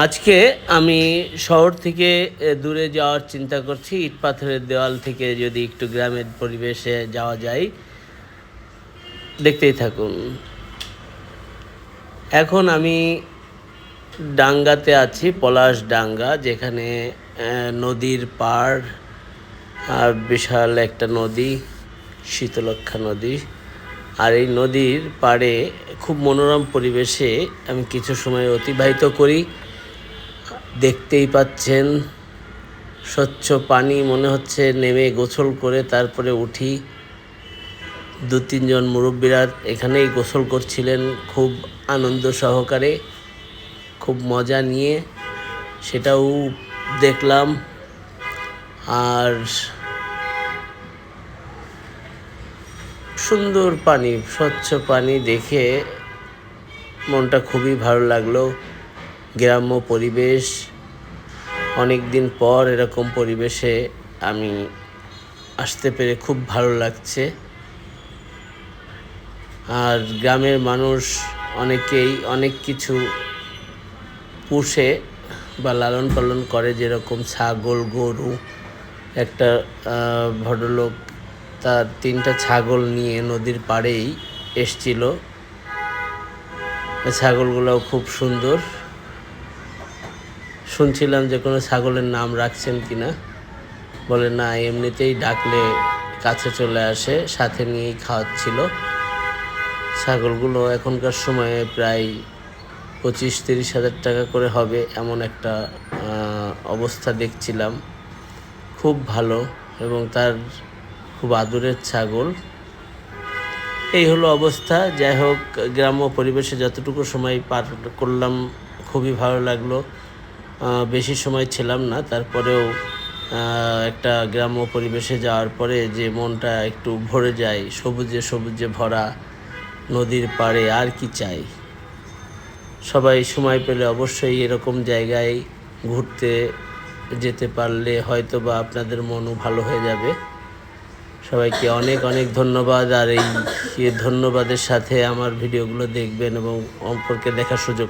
আজকে আমি শহর থেকে দূরে যাওয়ার চিন্তা করছি। ইট পাথরের দেওয়াল থেকে যদি একটু গ্রামের পরিবেশে যাওয়া যায়, দেখতেই থাকুন। এখন আমি ডাঙ্গাতে আছি, পলাশ ডাঙ্গা, যেখানে নদীর পাড়, আর বিশাল একটা নদী, শীতলক্ষ্যা নদী। আর এই নদীর পাড়ে খুব মনোরম পরিবেশে আমি কিছু সময় অতিবাহিত করি। দেখতেই পাচ্ছেন স্বচ্ছ পানি, মনে হচ্ছে নেমে গোসল করে তারপরে উঠি। 2-3 জন মুরব্বীরা এখানেই গোসল করছিলেন খুব আনন্দ সহকারে, খুব মজা নিয়ে, সেটাও দেখলাম। আর সুন্দর পানি, স্বচ্ছ পানি দেখে মনটা খুবই ভালো লাগলো। গ্রাম্য পরিবেশ, অনেক দিন পর এরকম পরিবেশে আমি আসতে পেরে খুব ভালো লাগছে। আর গ্রামের মানুষ অনেকেই অনেক কিছু পুষে বা লালন পালন করে, যেরকম ছাগল, গরু। একটা ভদ্রলোক তার 3টা ছাগল নিয়ে নদীর পাড়েই এসছিল। ছাগলগুলোও খুব সুন্দর। শুনছিলাম যে কোনো ছাগলের নাম রাখছেন কিনা, বলে না, এমনিতেই ডাকলে কাছে চলে আসে, সাথে নিয়েই খাওয়াচ্ছিল। ছাগলগুলো এখনকার সময়ে প্রায় 25-30 হাজার টাকা করে হবে, এমন একটা অবস্থা দেখছিলাম। খুব ভালো, এবং তার খুব আদরের ছাগল। এই হলো অবস্থা। যাই হোক, গ্রাম্য পরিবেশে যতটুকু সময় পার করলাম খুবই ভালো লাগলো। বেশি সময় ছিলাম না, তারপরেও একটা গ্রাম্য পরিবেশে যাওয়ার পরে যে মনটা একটু ভরে যায়, সবুজে সবুজে ভরা নদীর পাড়ে, আর কি চাই। সবাই সময় পেলে অবশ্যই এরকম জায়গায় ঘুরতে যেতে পারলে হয়তো বা আপনাদের মনও ভালো হয়ে যাবে। সবাইকে অনেক অনেক ধন্যবাদ। আর এই ধন্যবাদের সাথে আমার ভিডিওগুলো দেখবেন এবং অপরকে দেখার সুযোগ